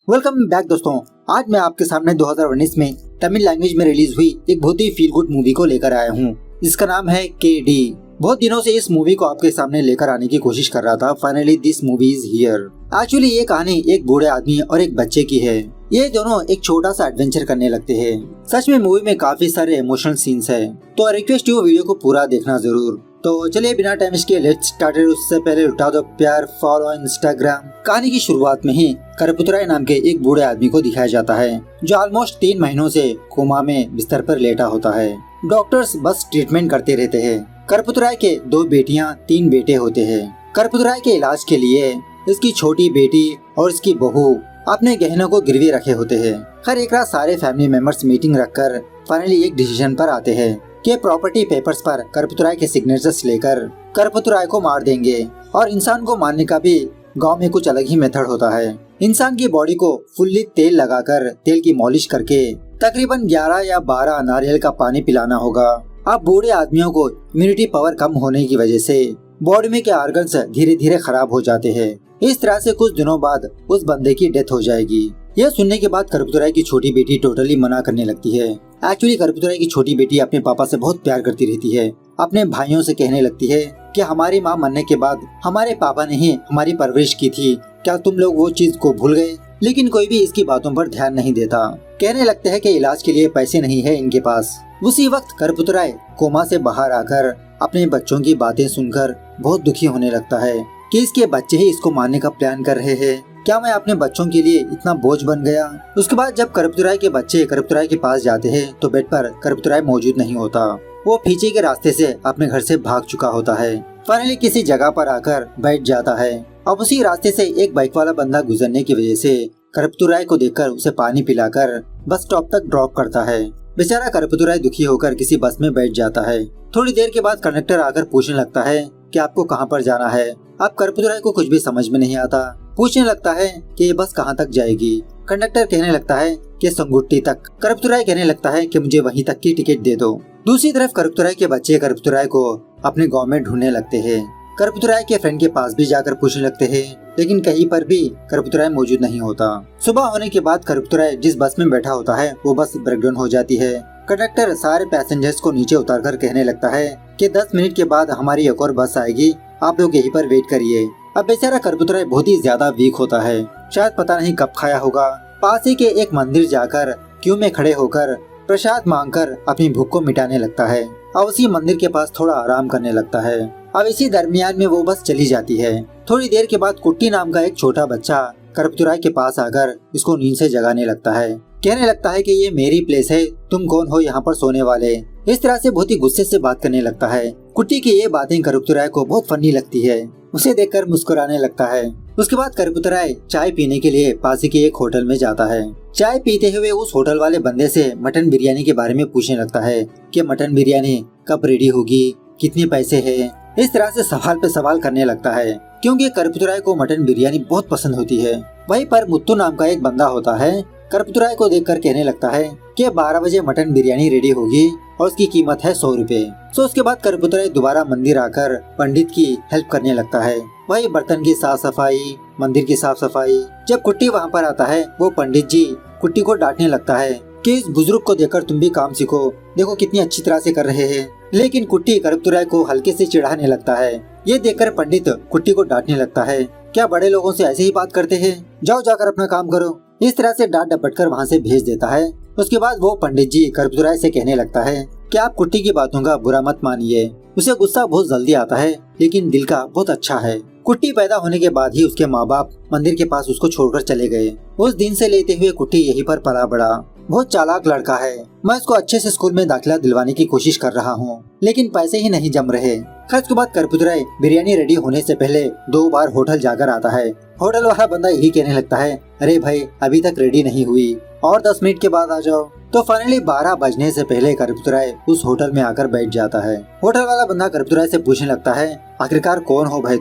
Welcome back दोस्तों। आज मैं आपके सामने 2019 में तमिल लैंग्वेज में रिलीज हुई एक बहुत ही फील गुड मूवी को लेकर आया हूँ, जिसका नाम है केडी। बहुत दिनों से इस मूवी को आपके सामने लेकर आने की कोशिश कर रहा था। Finally this movie is here. Actually ये कहानी एक बूढ़े आदमी और एक बच्चे की है। ये दोनों एक छोटा सा एडवेंचर करने लगते हैं। सच में मूवी में काफी सारे इमोशनल सीन्स है, तो रिक्वेस्ट यू वीडियो को पूरा देखना जरूर। तो चलिए बिना टाइम इसके लेट्स स्टार्ट। उससे पहले उठा दो प्यार, फॉलो इंस्टाग्राम। कहानी की शुरुआत में ही करपुतराय नाम के एक बूढ़े आदमी को दिखाया जाता है, जो ऑलमोस्ट 3 महीनों से कोमा में बिस्तर पर लेटा होता है। डॉक्टर्स बस ट्रीटमेंट करते रहते हैं। करपुतराय के 2 बेटियां 3 बेटे होते हैं। करपुतराय के इलाज के लिए इसकी छोटी बेटी और इसकी बहू अपने गहनों को गिरवी रखे होते हैं। हर एक रात सारे फैमिली मेंबर्स मीटिंग रखकर फाइनली एक डिसीजन पर आते हैं कि प्रॉपर्टी पेपर्स पर करपुतराय के सिग्नेचर्स लेकर करपुतराय को मार देंगे। और इंसान को मारने का भी गांव में कुछ अलग ही मेथड होता है। इंसान की बॉडी को फुल्ली तेल लगाकर तेल की मॉलिश करके तकरीबन 11 या 12 नारियल का पानी पिलाना होगा। अब बूढ़े आदमियों को इम्यूनिटी पावर कम होने की वजह से बॉडी में के ऑर्गन्स धीरे धीरे खराब हो जाते हैं। इस तरह से कुछ दिनों बाद उस बंदे की डेथ हो जाएगी। यह सुनने के बाद करपुतराय की छोटी बेटी टोटली मना करने लगती है। एक्चुअली करपुतराय की छोटी बेटी अपने पापा से बहुत प्यार करती रहती है। अपने भाइयों से कहने लगती है कि हमारी माँ मरने के बाद हमारे पापा ने ही हमारी परवरिश की थी, क्या तुम लोग वो चीज को भूल गए? लेकिन कोई भी इसकी बातों पर ध्यान नहीं देता। कहने लगते हैं कि इलाज के लिए पैसे नहीं है इनके पास। उसी वक्त करपुतराय कोमा से बाहर आकर अपने बच्चों की बातें सुनकर बहुत दुखी होने लगता है कि इसके बच्चे ही इसको मारने का प्लान कर रहे हैं। क्या मैं अपने बच्चों के लिए इतना बोझ बन गया? उसके बाद जब करपुतराय के बच्चे करपुतराय के पास जाते हैं तो बेड पर करपुतराय मौजूद नहीं होता। वो पीछे के रास्ते से अपने घर से भाग चुका होता है। फाइनली किसी जगह पर आकर बैठ जाता है। अब उसी रास्ते से एक बाइक वाला बंदा गुजरने की वजह से करपुतराय को देखकर उसे पानी पिलाकर बस स्टॉप तक ड्रॉप करता है। बेचारा करपुतराय दुखी होकर किसी बस में बैठ जाता है। थोड़ी देर के बाद कंडक्टर आकर पूछने लगता है कि आपको कहाँ पर जाना है। अब करपुतराय को कुछ भी समझ में नहीं आता। पूछने लगता है कि ये बस कहाँ तक जाएगी। कंडक्टर कहने लगता है कि संगुट्टी तक। करपुतराय कहने लगता है कि मुझे वहीं तक की टिकट दे दो। दूसरी तरफ करपुतराय के बच्चे करपुतराय को अपने गांव में ढूंढने लगते हैं। करपुतराय के फ्रेंड के पास भी जाकर पूछने लगते हैं, लेकिन कहीं पर भी करपुतराय मौजूद नहीं होता। सुबह होने के बाद करपुतराय जिस बस में बैठा होता है वो बस ब्रेकडाउन हो जाती है। कंडक्टर सारे पैसेंजर्स को नीचे उतारकर कहने लगता है कि 10 मिनट के बाद हमारी एक और बस आएगी, आप लोग यहीं पर वेट करिए। अब बेचारा करपुतराय बहुत ही ज्यादा वीक होता है। शायद पता नहीं कब खाया होगा। पास ही के एक मंदिर जाकर क्यू में खड़े होकर प्रसाद मांगकर अपनी भूख को मिटाने लगता है और उसी मंदिर के पास थोड़ा आराम करने लगता है। अब इसी दरमियान में वो बस चली जाती है। थोड़ी देर के बाद कुट्टी नाम का एक छोटा बच्चा करपुतराय के पास आकर इसको नींद से जगाने लगता है। कहने लगता है कि ये मेरी प्लेस है, तुम कौन हो यहाँ पर सोने वाले? इस तरह से बहुत ही गुस्से से बात करने लगता है। कुट्टी की ये बातें करपुतराय को बहुत फनी लगती है। उसे देखकर मुस्कुराने लगता है। उसके बाद करपुतराय चाय पीने के लिए पास ही के एक होटल में जाता है। चाय पीते हुए उस होटल वाले बंदे से मटन बिरयानी के बारे में पूछने लगता है कि मटन बिरयानी कब रेडी होगी, कितने पैसे है। इस तरह से सवाल पे सवाल करने लगता है, क्योंकि करपुतराय को मटन बिरयानी बहुत पसंद होती है। वहीं पर मुत्तू नाम का एक बंदा होता है। करपुतराय को देखकर कहने लगता है कि 12 बजे मटन बिरयानी रेडी होगी और उसकी कीमत है 100 रुपए। तो उसके बाद करपुतराय दोबारा मंदिर आकर पंडित की हेल्प करने लगता है। वही बर्तन की साफ सफाई, मंदिर की साफ सफाई। जब कुट्टी वहाँ पर आता है वो पंडित जी कुट्टी को डांटने लगता है कि इस बुजुर्ग को देखकर तुम भी काम सीखो, देखो कितनी अच्छी तरह से कर रहे हैं। लेकिन कुट्टी करपुतराय को हल्के से चिढ़ाने लगता है। ये देखकर पंडित कुट्टी को डांटने लगता है, क्या बड़े लोगों से ऐसे ही बात करते हैं, जाओ जाकर अपना काम करो। इस तरह से डांट डपट कर वहाँ से भेज देता है। उसके बाद वो पंडित जी करपुतराय से कहने लगता है कि आप कुट्टी की बातों का बुरा मत मानिए। उसे गुस्सा बहुत जल्दी आता है, लेकिन दिल का बहुत अच्छा है। कुट्टी पैदा होने के बाद ही उसके माँ बाप मंदिर के पास उसको छोड़कर चले गए। उस दिन से लेते हुए कुट्टी यहीं पर पला बड़ा। बहुत चालाक लड़का है। मैं इसको अच्छे से स्कूल में दाखिला दिलवाने की कोशिश कर रहा हूँ, लेकिन पैसे ही नहीं जम रहे। खैर उसके बाद करपुतराय बिरयानी रेडी होने से पहले 2 बार होटल जाकर आता है। होटल वाला बंदा यही कहने लगता है, अरे भाई अभी तक रेडी नहीं हुई, और 10 मिनट के बाद आ जाओ। तो फाइनली 12 बजने से पहले करपुतराय उस होटल में आकर बैठ जाता है। होटल वाला बंदा करपुतराय से पूछने लगता है, आखिरकार कौन हो भाई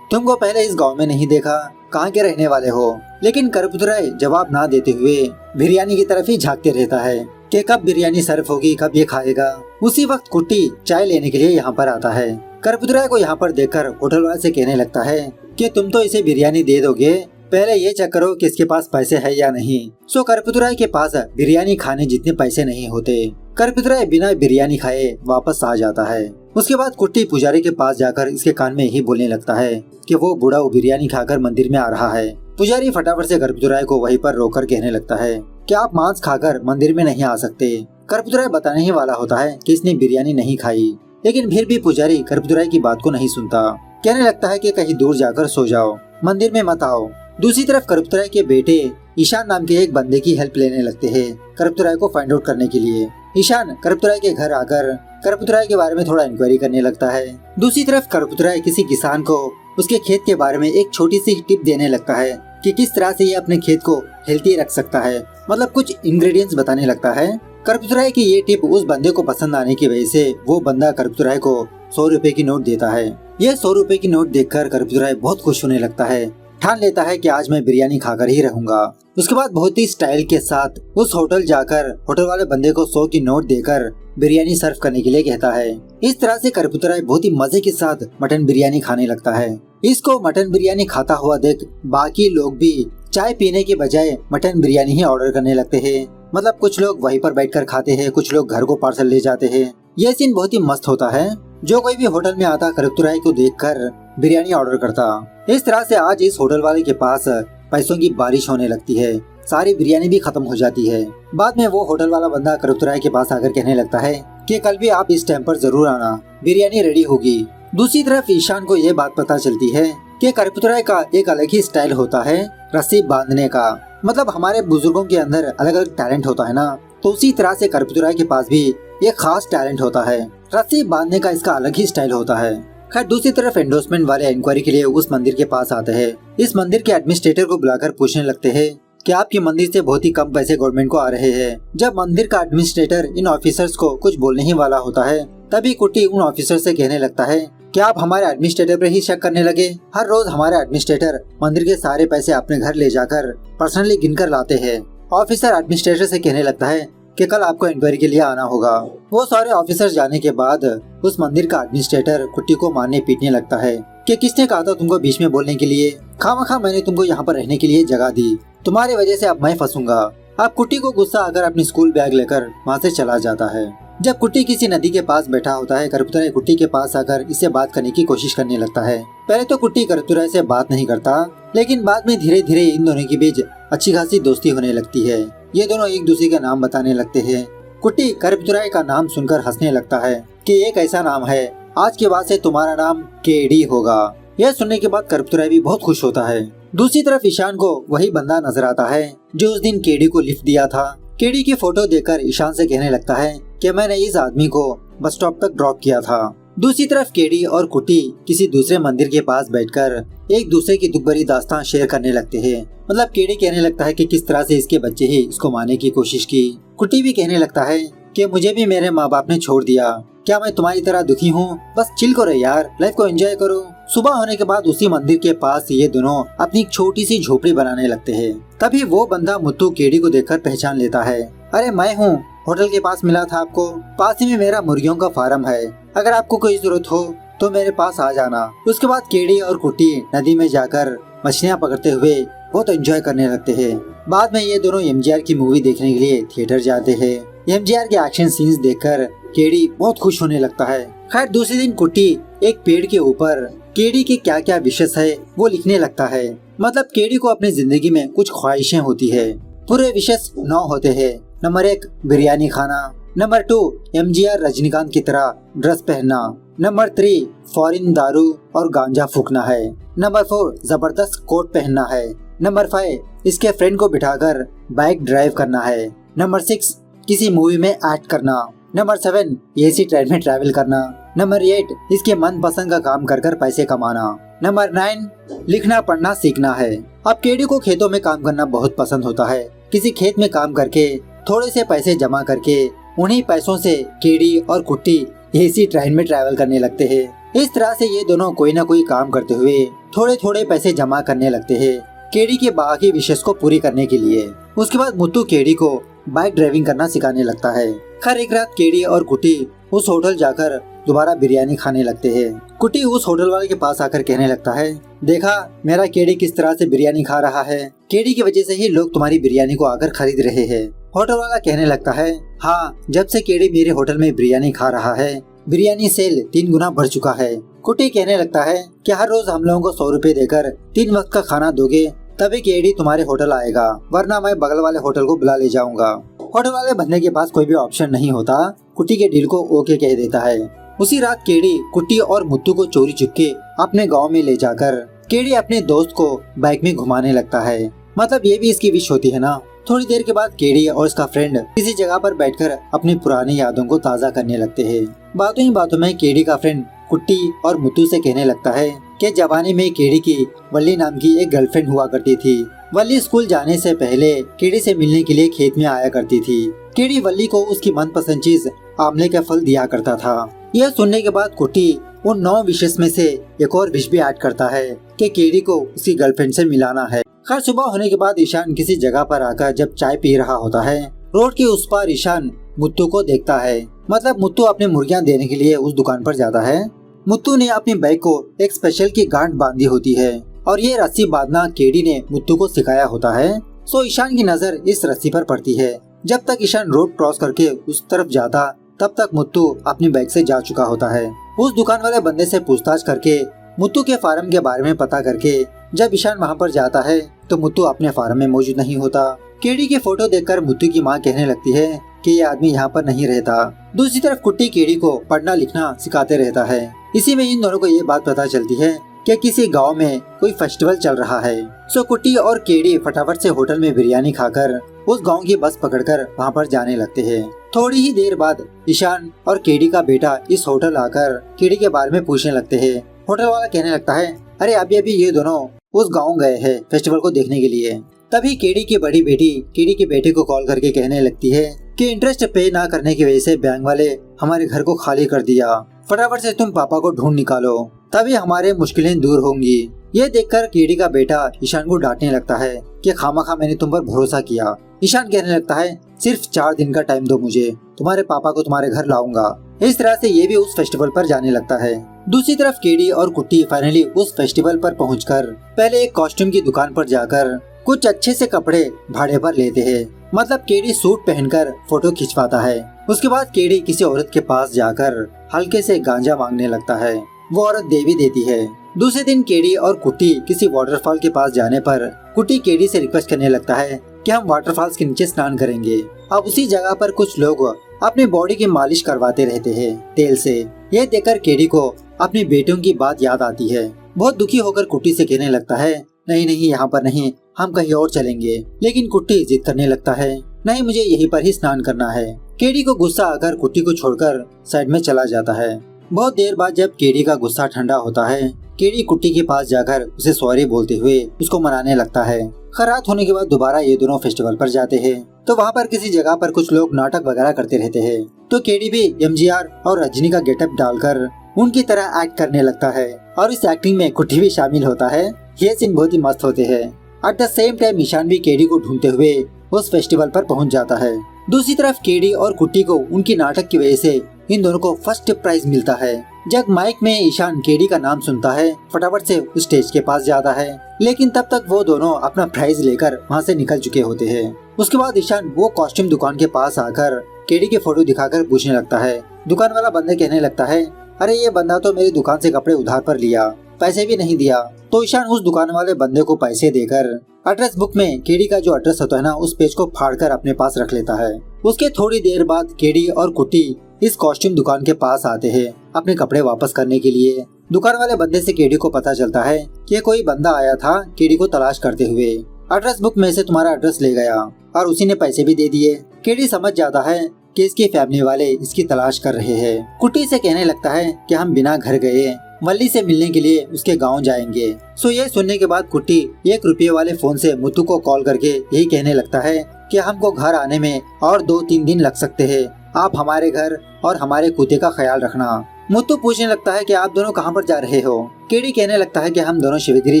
तुमको पहले इस गांव में नहीं देखा, कहाँ के रहने वाले हो? लेकिन करपुतराय जवाब ना देते हुए बिरयानी की तरफ ही झांकते रहता है कि कब बिरयानी सर्व होगी, कब ये खाएगा। उसी वक्त कुट्टी चाय लेने के लिए यहाँ पर आता है। करपुतराय को यहाँ पर देखकर होटल वाले से कहने लगता है कि तुम तो इसे बिरयानी दे दोगे, पहले ये चेक करो कि इसके पास पैसे है या नहीं। सो करपुतराय के पास बिरयानी खाने जितने पैसे नहीं होते। करपुतराय बिना बिरयानी खाए वापस आ जाता है। उसके बाद कुट्टी पुजारी के पास जाकर इसके कान में यही बोलने लगता है कि वो बूढ़ा बिरयानी खाकर मंदिर में आ रहा है। पुजारी फटाफट से करपुतराय को वहीं पर रोककर कहने लगता है कि आप मांस खाकर मंदिर में नहीं आ सकते। करपुतराय बताने ही वाला होता है कि इसने बिरयानी नहीं खाई, लेकिन फिर भी पुजारी करपुतराय की बात को नहीं सुनता। कहने लगता है कि कहीं दूर जाकर सो जाओ, मंदिर में मत आओ। दूसरी तरफ करपुतराय के बेटे ईशान नाम के एक बंदे की हेल्प लेने लगते हैं करपुतराय को फाइंड आउट करने के लिए। ईशान करपुतराय के घर आकर करपुतराय के बारे में थोड़ा इंक्वायरी करने लगता है। दूसरी तरफ करपुतराय किसी किसान को उसके खेत के बारे में एक छोटी सी टिप देने लगता है कि किस तरह से ये अपने खेत को हेल्थी रख सकता है, मतलब कुछ इंग्रेडिएंट्स बताने लगता है। करपुतराय की ये टिप उस बंदे को पसंद आने की वजह से वो बंदा करपुतराय को 100 रुपए की नोट देता है। यह 100 रुपए की नोट देखकर करपुतराय बहुत खुश होने लगता है। ठान लेता है कि आज मैं बिरयानी खाकर ही रहूंगा। उसके बाद बहुत ही स्टाइल के साथ उस होटल जाकर होटल वाले बंदे को 100 की नोट देकर बिरयानी सर्व करने के लिए कहता है। इस तरह से करपुतराय बहुत ही मजे के साथ मटन बिरयानी खाने लगता है। इसको मटन बिरयानी खाता हुआ देख बाकी लोग भी चाय पीने के बजाय मटन बिरयानी ही ऑर्डर करने लगते हैं। मतलब कुछ लोग वहीं पर बैठकर खाते हैं, कुछ लोग घर को पार्सल ले जाते हैं। यह सीन बहुत ही मस्त होता है। जो कोई भी होटल में आता करपुतराय को देखकर बिरयानी ऑर्डर करता। इस तरह से आज इस होटल वाले के पास पैसों की बारिश होने लगती है। सारी बिरयानी भी खत्म हो जाती है। बाद में वो होटल वाला बंदा करपुतराय के पास आकर कहने लगता है कि कल भी आप इस टाइम पर जरूर आना, बिरयानी रेडी होगी। दूसरी तरफ ईशान को ये बात पता चलती है कि करपुतराय का एक अलग ही स्टाइल होता है रस्सी बांधने का। मतलब हमारे बुजुर्गों के अंदर अलग अलग टैलेंट होता है ना, तो उसी तरह से करपुतराय के पास भी एक खास टैलेंट होता है। रस्सी बांधने का इसका अलग ही स्टाइल होता है। खैर दूसरी तरफ एंडोर्समेंट वाले इंक्वायरी के लिए उस मंदिर के पास आते हैं। इस मंदिर के एडमिनिस्ट्रेटर को बुलाकर पूछने लगते हैं कि आपके मंदिर से बहुत ही कम पैसे गवर्नमेंट को आ रहे हैं। जब मंदिर का एडमिनिस्ट्रेटर इन ऑफिसर्स को कुछ बोलने ही वाला होता है, तभी कुट्टी उन ऑफिसर से कहने लगता है कि आप हमारे एडमिनिस्ट्रेटर पर ही शक करने लगे। हर रोज हमारे एडमिनिस्ट्रेटर मंदिर के सारे पैसे अपने घर ले जाकर पर्सनली गिनकर लाते हैं। ऑफिसर एडमिनिस्ट्रेटर से कहने लगता है कि कल आपको इंक्वायरी के लिए आना होगा। वो सारे ऑफिसर जाने के बाद उस मंदिर का एडमिनिस्ट्रेटर कुट्टी को मारने पीटने लगता है कि किसने कहा था तुमको बीच में बोलने के लिए, खामखा मैंने तुमको यहाँ पर रहने के लिए जगह दी, तुम्हारी वजह से अब मैं फंसूंगा। अब कुट्टी को गुस्सा आकर अपनी स्कूल बैग लेकर वहाँ से चला जाता है। जब कुट्टी किसी नदी के पास बैठा होता है, करपुतराय कुट्टी के पास आकर इससे बात करने की कोशिश करने लगता है। पहले तो कुट्टी करपुतराय से बात नहीं करता, लेकिन बाद में धीरे धीरे इन दोनों के बीच अच्छी खासी दोस्ती होने लगती है। ये दोनों एक दूसरे के नाम बताने लगते हैं। कुट्टी करपुतराय का नाम सुनकर हंसने लगता है कि एक ऐसा नाम है, आज के बाद से तुम्हारा नाम केडी होगा। यह सुनने के बाद करपुतराय भी बहुत खुश होता है। दूसरी तरफ ईशान को वही बंदा नजर आता है जो उस दिन केडी को लिफ्ट दिया था। केडी की फोटो देखकर ईशान से कहने लगता है कि मैंने इस आदमी को बस स्टॉप तक ड्रॉप किया था। दूसरी तरफ केडी और कुट्टी किसी दूसरे मंदिर के पास बैठकर एक दूसरे की दुख भरी दास्तान शेयर करने लगते हैं। मतलब केडी कहने लगता है कि किस तरह से इसके बच्चे ही इसको मारने की कोशिश की। कुट्टी भी कहने लगता है कि मुझे भी मेरे माँ बाप ने छोड़ दिया, क्या मैं तुम्हारी तरह दुखी हूँ? बस चिल करो यार, लाइफ को एंजॉय करो। सुबह होने के बाद उसी मंदिर के पास ये दोनों अपनी एक छोटी सी झोपड़ी बनाने लगते हैं। तभी वो बंदा मुत्तू केडी को देखकर पहचान लेता है। अरे मैं हूँ, होटल के पास मिला था आपको, पास ही में मेरा मुर्गियों का फार्म है, अगर आपको कोई जरूरत हो तो मेरे पास आ जाना। उसके बाद केडी और कुट्टी नदी में जाकर मछलियाँ पकड़ते हुए बहुत एंजॉय करने लगते हैं। बाद में ये दोनों एमजीआर की मूवी देखने के लिए थिएटर जाते हैं। एमजीआर के एक्शन सीन्स देखकर केडी बहुत खुश होने लगता है। खैर दूसरे दिन कुट्टी एक पेड़ के ऊपर केडी की क्या क्या विशेष है वो लिखने लगता है। मतलब केडी को अपनी जिंदगी में कुछ ख्वाहिशें होती है। पूरे विशेष 9 होते हैं। नंबर 1 बिरयानी खाना, नंबर 2 एमजीआर रजनीकांत की तरह ड्रेस पहनना, नंबर 3 फॉरेन दारू और गांजा फूकना है, नंबर 4 जबरदस्त कोट पहनना है, नंबर 5 इसके फ्रेंड को बिठाकर बाइक ड्राइव करना है, नंबर 6 किसी मूवी में एक्ट करना, नंबर 7 एसी ट्रेन में ट्रैवल करना, नंबर 8 इसके मनपसंद का काम कर पैसे कमाना, नंबर 9 लिखना पढ़ना सीखना है। अब केडी को खेतों में काम करना बहुत पसंद होता है। किसी खेत में काम करके थोड़े से पैसे जमा करके उन्हीं पैसों से केडी और कुट्टी एसी ट्रेन में ट्रैवल करने लगते हैं। इस तरह से ये दोनों कोई ना कोई काम करते हुए थोड़े थोड़े पैसे जमा करने लगते हैं केडी के बाकी विशेष को पूरी करने के लिए। उसके बाद मुत्तू केडी को बाइक ड्राइविंग करना सिखाने लगता है। खैर एक रात केडी और कुट्टी उस होटल जाकर दोबारा बिरयानी खाने लगते हैं। कुट्टी उस होटल वाले के पास आकर कहने लगता है, देखा मेरा केडी किस तरह से बिरयानी खा रहा है, केडी की वजह से ही लोग तुम्हारी बिरयानी को आकर खरीद रहे हैं। होटल वाला कहने लगता है, हाँ, जब से केडी मेरे होटल में बिरयानी खा रहा है, बिरयानी सेल 3 गुना बढ़ चुका है। कुट्टी कहने लगता है कि हर रोज हम लोगों को 100 रुपए देकर 3 वक्त का खाना दोगे तभी केडी तुम्हारे होटल आएगा, वरना मैं बगल वाले होटल को बुला ले जाऊंगा। होटल वाले बंदे के पास कोई भी ऑप्शन नहीं होता, कुट्टी के डील को ओके कह देता है। उसी रात केडी कुट्टी और मुत्तू को चोरी चुपके अपने गांव में ले जाकर केडी अपने दोस्त को बाइक में घुमाने लगता है। मतलब ये भी इसकी विश होती है ना। थोड़ी देर के बाद केडी और उसका फ्रेंड किसी जगह पर बैठकर अपनी पुरानी यादों को ताज़ा करने लगते हैं। बातों ही बातों में केडी का फ्रेंड कुट्टी और मुत्तू से कहने लगता है कि जवानी में केडी की वल्ली नाम की एक गर्लफ्रेंड हुआ करती थी। वल्ली स्कूल जाने से पहले केडी से मिलने के लिए खेत में आया करती थी। केडी वल्ली को उसकी मनपसंद चीज आंवले का फल दिया करता था। यह सुनने के बाद कुट्टी उन 9 विशेष में से एक और विश भी ऐड करता है कि केडी को उसकी गर्लफ्रेंड से मिलाना है। खैर सुबह होने के बाद ईशान किसी जगह पर आकर जब चाय पी रहा होता है, रोड के उस पार ईशान मुत्तू को देखता है। मतलब मुत्तू अपने मुर्गियां देने के लिए उस दुकान पर जाता है। मुत्तू ने अपनी बाइक को एक स्पेशल की गांठ बांधी होती है और ये रस्सी बांधना केडी ने मुत्तू को सिखाया होता है। सो ईशान की नजर इस रस्सी पर पड़ती है। जब तक ईशान रोड क्रॉस करके उस तरफ जाता तब तक मुत्तू अपनी बाइक से जा चुका होता है। उस दुकान वाले बंदे से पूछताछ करके मुत्तू के फार्म के बारे में पता करके जब ईशान वहाँ पर जाता है तो मुत्तू अपने फार्म में मौजूद नहीं होता। केडी की फोटो देखकर मुत्तू की माँ कहने लगती है कि ये आदमी यहाँ पर नहीं रहता। दूसरी तरफ कुट्टी केडी को पढ़ना लिखना सिखाते रहता है। इसी में इन दोनों को ये बात पता चलती है कि किसी गांव में कोई फेस्टिवल चल रहा है। सो कुट्टी और केडी फटाफट से होटल में बिरयानी खाकर उस गांव की बस पकड़कर वहां पर जाने लगते हैं। थोड़ी ही देर बाद ईशान और केडी का बेटा इस होटल आकर केडी के बारे में पूछने लगते हैं। होटल वाला कहने लगता है, अरे अभी अभी ये दोनों उस गाँव गए हैं फेस्टिवल को देखने के लिए। तभी केडी की बड़ी बेटी केडी के बेटे को कॉल करके कहने लगती है कि इंटरेस्ट पे ना करने की वजह से बैंक वाले हमारे घर को खाली कर दिया, फटाफट से तुम पापा को ढूंढ निकालो, तभी हमारे मुश्किलें दूर होंगी। ये देखकर केडी का बेटा ईशान को डांटने लगता है कि खामखा मैंने तुम पर भरोसा किया। ईशान कहने लगता है, सिर्फ 4 दिन का टाइम दो मुझे, तुम्हारे पापा को तुम्हारे घर लाऊंगा। इस तरह से ये भी उस फेस्टिवल पर जाने लगता है। दूसरी तरफ केडी और कुट्टी फाइनली उस फेस्टिवल पर पहुंचकर पहले एक कॉस्ट्यूम की दुकान पर जाकर कुछ अच्छे से कपड़े भाड़े पर लेते हैं। मतलब केडी सूट पहनकर फोटो खिंचवाता है। उसके बाद केडी किसी औरत के पास जाकर हल्के से गांजा मांगने लगता है। वो औरत दे भी देती है। दूसरे दिन केडी और कुट्टी किसी वाटरफॉल के पास जाने पर कुट्टी केडी से रिक्वेस्ट करने लगता है कि हम वाटरफॉल्स के नीचे स्नान करेंगे। अब उसी जगह पर कुछ लोग अपने बॉडी की मालिश करवाते रहते हैं तेल से। यह देखकर केडी को अपने बेटों की बात याद आती है। बहुत दुखी होकर कुट्टी से कहने लगता है, नहीं नहीं, यहाँ पर नहीं, हम कहीं और चलेंगे। लेकिन कुट्टी जिद करने लगता है, नहीं, मुझे यहीं पर ही स्नान करना है। केडी को गुस्सा आकर कुट्टी को छोड़कर साइड में चला जाता है। बहुत देर बाद जब केडी का गुस्सा ठंडा होता है, केडी कुट्टी के पास जाकर उसे सॉरी बोलते हुए उसको मनाने लगता है। खरात होने के बाद दोबारा ये दोनों फेस्टिवल पर जाते हैं। तो वहाँ पर किसी जगह पर कुछ लोग नाटक वगैरह करते रहते हैं। तो केडी भी एमजीआर और रजनी का गेटअप डालकर उनकी तरह एक्ट करने लगता है और इस एक्टिंग में कुट्टी भी शामिल होता है। ये सीन बहुत ही मस्त होते हैं। At the same time Ishaan भी केडी को ढूंढते हुए उस फेस्टिवल पर पहुंच जाता है। दूसरी तरफ केडी और कुट्टी को उनकी नाटक की वजह से इन दोनों को फर्स्ट प्राइज मिलता है। जब माइक में ईशान केडी का नाम सुनता है, फटाफट से उस स्टेज के पास जाता है। लेकिन तब तक वो दोनों अपना प्राइज लेकर वहाँ से निकल चुके होते हैं। उसके बाद ईशान वो कॉस्ट्यूम दुकान के पास आकर केडी के फोटो दिखाकर पूछने लगता है। दुकान वाला बंदा कहने लगता है, अरे ये बंदा तो मेरी दुकान से कपड़े उधार पर लिया, पैसे भी नहीं दिया। तो ईशान उस दुकान वाले बंदे को पैसे देकर एड्रेस बुक में केडी का जो एड्रेस होता है ना, उस पेज को फाड़कर अपने पास रख लेता है। उसके थोड़ी देर बाद केडी और कुट्टी इस कॉस्ट्यूम दुकान के पास आते हैं अपने कपड़े वापस करने के लिए। दुकान वाले बंदे से केडी को पता चलता है कि कोई बंदा आया था केडी को तलाश करते हुए, एड्रेस बुक में से तुम्हारा एड्रेस ले गया और उसी ने पैसे भी दे दिए। केडी समझ जाता है कि इसकी फैमिली वाले इसकी तलाश कर रहे हैं। कुट्टी से कहने लगता है कि हम बिना घर गए वल्ली से मिलने के लिए उसके गांव जाएंगे। सो ये सुनने के बाद कुट्टी 1 रुपये वाले फोन से मुत्तू को कॉल करके यही कहने लगता है कि हमको घर आने में और 2-3 दिन लग सकते हैं। आप हमारे घर और हमारे कुत्ते का ख्याल रखना। मुत्तू पूछने लगता है कि आप दोनों कहाँ पर जा रहे हो। केडी कहने लगता है कि हम दोनों शिवगिरी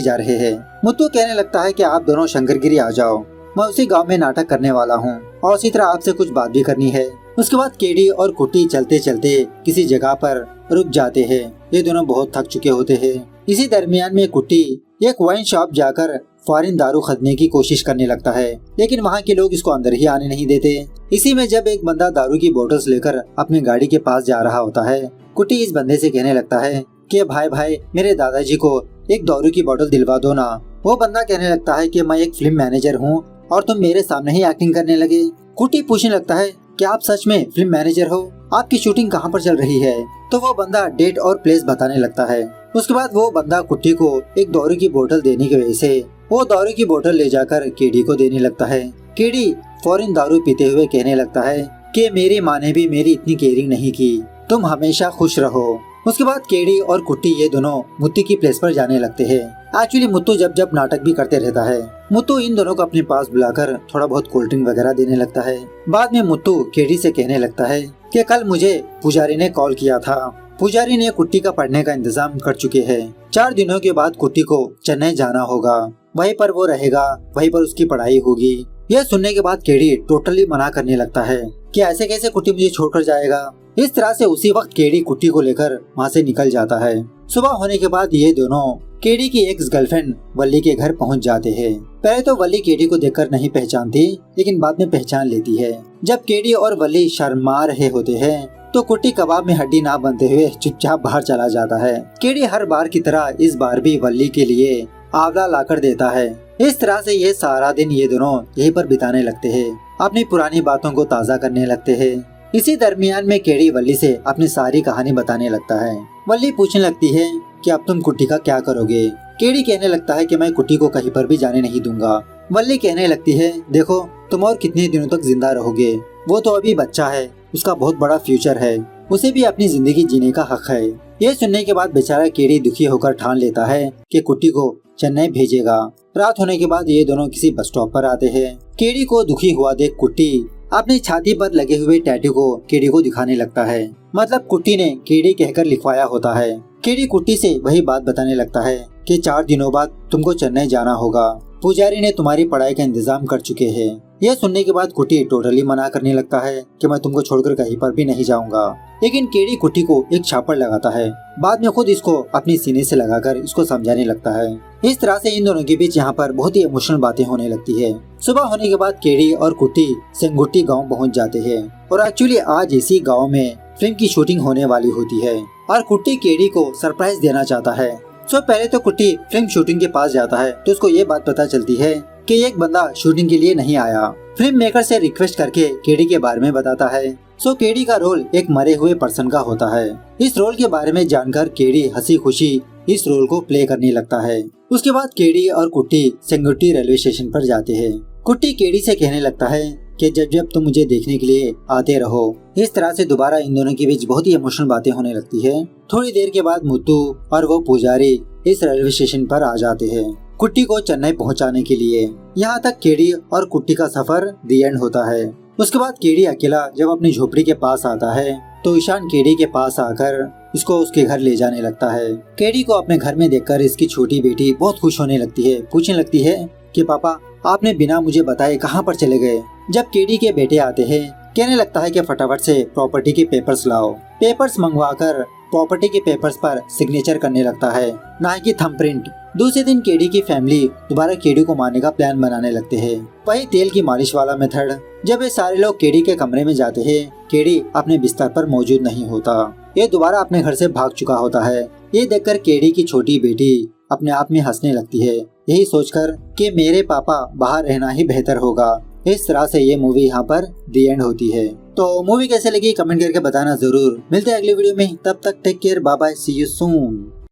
जा रहे हैं। मुत्तू कहने लगता है कि आप दोनों शंकरगिरी आ जाओ, मैं उसी गांव में नाटक करने वाला हूँ और उसी तरह आपसे कुछ बात भी करनी है। उसके बाद केडी और कुट्टी चलते चलते किसी जगह पर रुक जाते हैं। ये दोनों बहुत थक चुके होते हैं। इसी दरमियान में कुट्टी एक वाइन शॉप जाकर फॉरेन दारू खरीदने की कोशिश करने लगता है, लेकिन वहाँ के लोग इसको अंदर ही आने नहीं देते। इसी में जब एक बंदा दारू की बोतल्स लेकर अपनी गाड़ी के पास जा रहा होता है, कुट्टी इस बंदे से कहने लगता है कि भाई मेरे दादाजी को एक दारू की बोतल दिलवा दो ना। वो बंदा कहने लगता है कि मैं एक फिल्म मैनेजर हूँ और तुम मेरे सामने ही एक्टिंग करने लगे। कुट्टी पूछने लगता है कि आप सच में फिल्म मैनेजर हो, आपकी शूटिंग कहाँ पर चल रही है? तो वो बंदा डेट और प्लेस बताने लगता है। उसके बाद वो बंदा कुट्टी को एक दारू की बोतल देने की वजह से वो दारू की बोतल ले जाकर केडी को देने लगता है। केडी फॉरेन दारू पीते हुए कहने लगता है कि मेरी माँ ने भी मेरी इतनी केयरिंग नहीं की, तुम हमेशा खुश रहो। उसके बाद केडी और कुट्टी ये दोनों मुत्तू की प्लेस पर जाने लगते हैं। एक्चुअली मुत्तू जब नाटक भी करते रहता है। मुत्तू इन दोनों को अपने पास बुलाकर थोड़ा बहुत कोल्ड ड्रिंक वगैरह देने लगता है। बाद में मुत्तू केडी से कहने लगता है कि कल मुझे पुजारी ने कॉल किया था। पुजारी ने कुट्टी का पढ़ने का इंतजाम कर चुके हैं। 4 दिनों के बाद कुट्टी को चेन्नई जाना होगा, वहीं पर वो रहेगा, वहीं पर उसकी पढ़ाई होगी। यह सुनने के बाद केडी टोटली मना करने लगता है कि ऐसे कैसे कुट्टी मुझे छोड़कर जाएगा। इस तरह से उसी वक्त केडी कुट्टी को लेकर वहाँ से निकल जाता है। सुबह होने के बाद ये दोनों केडी की एक्स गर्लफ्रेंड वल्ली के घर पहुँच जाते हैं। पहले तो वल्ली केडी को देखकर नहीं पहचानती, लेकिन बाद में पहचान लेती है। जब केडी और वल्ली शर्मा रहे होते हैं तो कुट्टी कबाब में हड्डी ना बनते हुए चुपचाप बाहर चला जाता है। केडी हर बार की तरह इस बार भी वल्ली के लिए आंवला लाकर देता है। इस तरह से ये सारा दिन ये दोनों यहीं पर बिताने लगते हैं, अपनी पुरानी बातों को ताज़ा करने लगते हैं। इसी दरमियान में केडी वल्ली से अपनी सारी कहानी बताने लगता है। वल्ली पूछने लगती है कि अब तुम कुट्टी का क्या करोगे? केडी कहने लगता है कि मैं कुट्टी को कहीं पर भी जाने नहीं दूंगा। वल्ली कहने लगती है देखो तुम और कितने दिनों तक जिंदा रहोगे, वो तो अभी बच्चा है, उसका बहुत बड़ा फ्यूचर है, उसे भी अपनी जिंदगी जीने का हक है। ये सुनने के बाद बेचारा केडी दुखी होकर ठान लेता है कि कुट्टी को चेन्नई भेजेगा। रात होने के बाद ये दोनों किसी बस स्टॉप पर आते हैं। केडी को दुखी हुआ देख कुट्टी अपनी छाती पर लगे हुए टैटू को केडी को दिखाने लगता है। मतलब कुट्टी ने केडी कहकर लिखवाया होता है। केडी कुट्टी से वही बात बताने लगता है कि 4 दिनों बाद तुमको चेन्नई जाना होगा, पुजारी ने तुम्हारी पढ़ाई का इंतजाम कर चुके हैं। यह सुनने के बाद कुट्टी टोटली मना करने लगता है कि मैं तुमको छोड़कर कहीं पर भी नहीं जाऊंगा। लेकिन केडी कुट्टी को एक छापड़ लगाता है। बाद में खुद इसको अपनी सीने से लगाकर इसको समझाने लगता है। इस तरह से इन दोनों के बीच यहाँ पर बहुत ही इमोशनल बातें होने लगती है। सुबह होने के बाद केडी और कुट्टी सेंगुट्टी गाँव पहुँच जाते हैं और एक्चुअली आज इसी गाँव में फिल्म की शूटिंग होने वाली होती है और कुट्टी केडी को सरप्राइज देना चाहता है। पहले तो कुट्टी फिल्म शूटिंग के पास जाता है तो उसको ये बात पता चलती है कि एक बंदा शूटिंग के लिए नहीं आया। फिल्म मेकर से रिक्वेस्ट करके केडी के बारे में बताता है। केडी का रोल एक मरे हुए पर्सन का होता है। इस रोल के बारे में जानकर केडी हंसी खुशी इस रोल को प्ले करने लगता है। उसके बाद केडी और कुट्टी सेंगुट्टी रेलवे स्टेशन पर जाते हैं। कुट्टी केडी से कहने लगता है कि जब तुम मुझे देखने के लिए आते रहो। इस तरह से दोबारा इन दोनों के बीच बहुत ही इमोशनल बातें होने लगती है। थोड़ी देर के बाद मुत्तू और वो पुजारी इस रेलवे स्टेशन पर आ जाते हैं कुट्टी को चेन्नई पहुंचाने के लिए। यहाँ तक केडी और कुट्टी का सफर दी एंड होता है। उसके बाद केडी अकेला जब अपनी झोपड़ी के पास आता है तो ईशान केडी के पास आकर इसको उसके घर ले जाने लगता है। केडी को अपने घर में देखकर इसकी छोटी बेटी बहुत खुश होने लगती है। पूछने लगती है कि पापा आपने बिना मुझे बताए कहाँ पर चले गए? जब केडी के बेटे आते हैं कहने लगता है कि फटाफट से प्रॉपर्टी के पेपर्स लाओ। पेपर्स मंगवाकर प्रॉपर्टी के पेपर्स पर सिग्नेचर करने लगता है, ना कि थंबप्रिंट। दूसरे दिन केडी की फैमिली दोबारा केडी को मारने का प्लान बनाने लगते हैं। वही तेल की मालिश वाला मेथड। जब ये सारे लोग केडी के कमरे में जाते हैं, केडी अपने बिस्तर पर मौजूद नहीं होता। ये दोबारा अपने घर से भाग चुका होता है। ये देखकर केडी की छोटी बेटी अपने आप में हंसने लगती है, यही सोचकर कि मेरे पापा बाहर रहना ही बेहतर होगा। इस तरह से ये मूवी यहाँ पर दी एंड होती है। तो मूवी कैसे लगी कमेंट करके बताना जरूर। मिलते हैं अगले वीडियो में, तब तक take care, bye bye, see you soon.